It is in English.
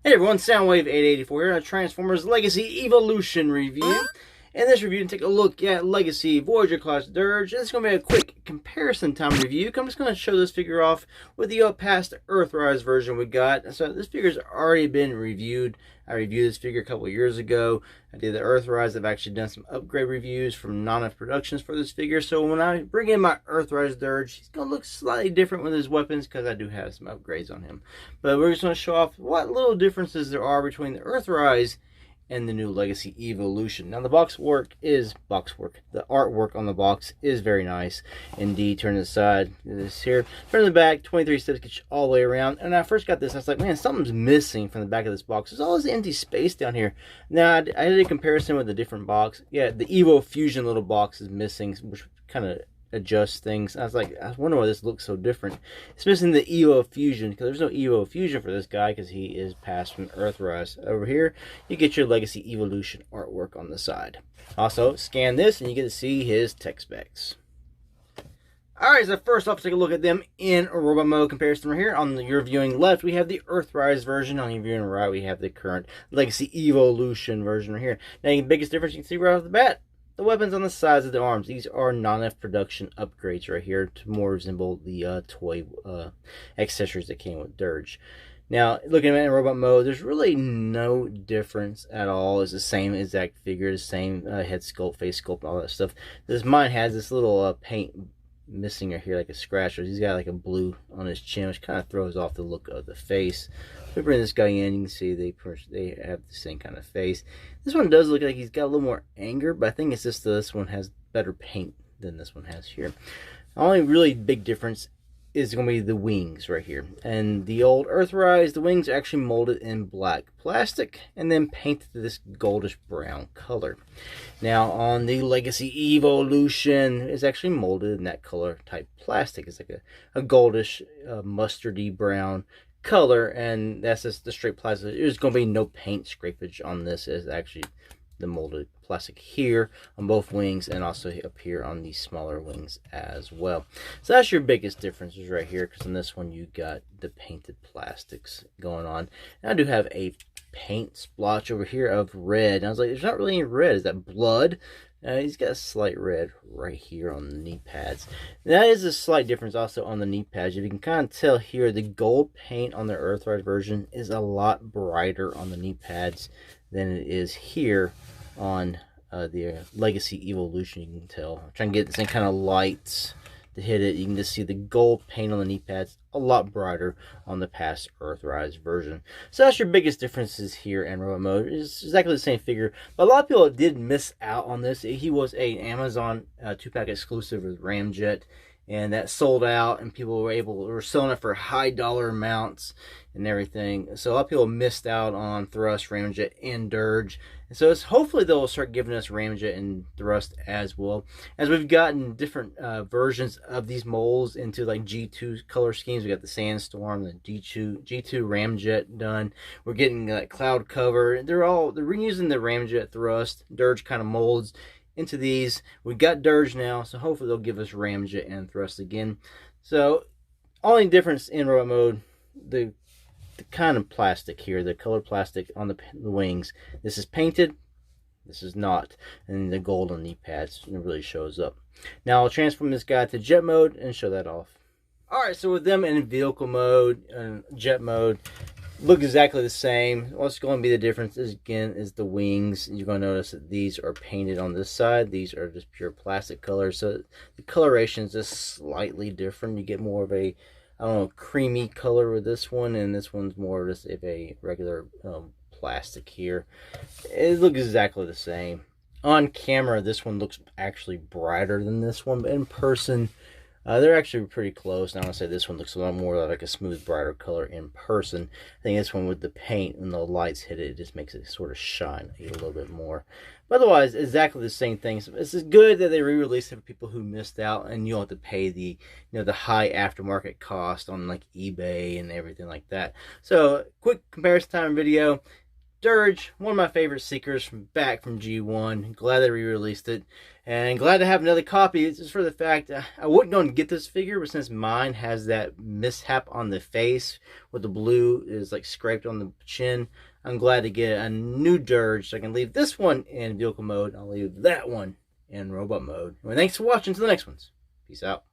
Hey everyone, Soundwave884 here on Transformers Legacy Evolution review. In this review, take a look at Legacy Voyager Class Dirge. This is going to be a quick comparison time review. I'm just going to show this figure off with the past Earthrise version we got. So this figure's already been reviewed. I reviewed this figure a couple of years ago. I did the Earthrise. I've actually done some upgrade reviews from Non-F Productions for this figure. So when I bring in my Earthrise Dirge, he's going to look slightly different with his weapons because I do have some upgrades on him. But we're just going to show off what little differences there are between the Earthrise and the new Legacy Evolution. Now the the artwork on the box is very nice indeed. Turn to the side, this here, turn to the back, 23 stitch all the way around. And when I first got this, I was like, man, something's missing from the back of this box. There's all this empty space down here. Now I did a comparison with a different box. Yeah, the Evo Fusion little box is missing, which kind of adjust things. I was like, I wonder why this looks so different. It's missing the Evo Fusion because there's no Evo Fusion for this guy because he is passed from Earthrise. Over here, you get your Legacy Evolution artwork on the side. Also, scan this and you get to see his tech specs. Alright, so first off, let's take a look at them in robot mode comparison right here. On your viewing left, we have the Earthrise version. On your viewing right, we have the current Legacy Evolution version right here. Now, the biggest difference you can see right off the bat, the weapons on the sides of the arms. These are non-F production upgrades right here to more resemble the toy accessories that came with Dirge. Now, looking at it in robot mode, there's really no difference at all. It's the same exact figure, the same head sculpt, face sculpt, all that stuff. Mine has this little paint missing right here, like a scratch. He's got like a blue on his chin, which kind of throws off the look of the face. If we bring this guy in, you can see they have the same kind of face. This one does look like he's got a little more anger, but I think it's just this one has better paint than this one has here. The only really big difference is going to be the wings right here. And the old Earthrise, the wings are actually molded in black plastic and then painted this goldish brown color. Now on the Legacy Evolution, it's actually molded in that color type plastic. It's like a goldish mustardy brown color, and that's just the straight plastic. There's going to be no paint scrapage on this. It's actually the molded plastic here on both wings and also up here on these smaller wings as well. So that's your biggest differences right here, because in this one you got the painted plastics going on. And I do have a paint splotch over here of red, and I was like, there's not really any red. Is that blood? He's got a slight red right here on the knee pads. That is a slight difference also on the knee pads. If you can kind of tell here, the gold paint on the Earthrise version is a lot brighter on the knee pads than it is here on the Legacy Evolution. You can tell. I'm trying to get the same kind of lights to hit it. You can just see the gold paint on the knee pads a lot brighter on the past Earthrise version. So that's your biggest differences here in robot mode. It's exactly the same figure, but a lot of people did miss out on this. He was a Amazon 2-pack exclusive with Ramjet, and that sold out, and people were selling it for high dollar amounts and everything. So a lot of people missed out on Thrust, Ramjet, and Dirge. And so hopefully they'll start giving us Ramjet and Thrust as well, as we've gotten different versions of these molds into like G2 color schemes. We got the Sandstorm, the G2 Ramjet done. We're getting that cloud cover. They're reusing the Ramjet, Thrust, Dirge kind of molds into these. We got Dirge now, so hopefully they'll give us Ramjet and Thrust again. So only difference in robot mode, the kind of plastic here, the color plastic on the wings. This is painted, this is not, and the gold on knee pads, it really shows up. Now I'll transform this guy to jet mode and show that off. Alright, so with them in vehicle mode and jet mode, look exactly the same. What's going to be the difference is, again, is the wings. You're going to notice that these are painted on this side. These are just pure plastic colors, so the coloration is just slightly different. You get more of a, I don't know, creamy color with this one, and this one's more just of a regular plastic here. It looks exactly the same. On camera, this one looks actually brighter than this one, but in person, they're actually pretty close. Now I want to say this one looks a lot more like a smooth, brighter color in person. I think this one with the paint and the lights hit it, it just makes it sort of shine a little bit more. But otherwise, exactly the same thing. So it's good that they re-released it for people who missed out, and you don't have to pay the the high aftermarket cost on like eBay and everything like that. So quick comparison time video. Dirge, one of my favorite Seekers from G1. Glad they re-released it, and glad to have another copy. Just for the fact I wouldn't go and get this figure, but since mine has that mishap on the face with the blue is like scraped on the chin, I'm glad to get a new Dirge so I can leave this one in vehicle mode. I'll leave that one in robot mode. Well, thanks for watching. To the next ones. Peace out.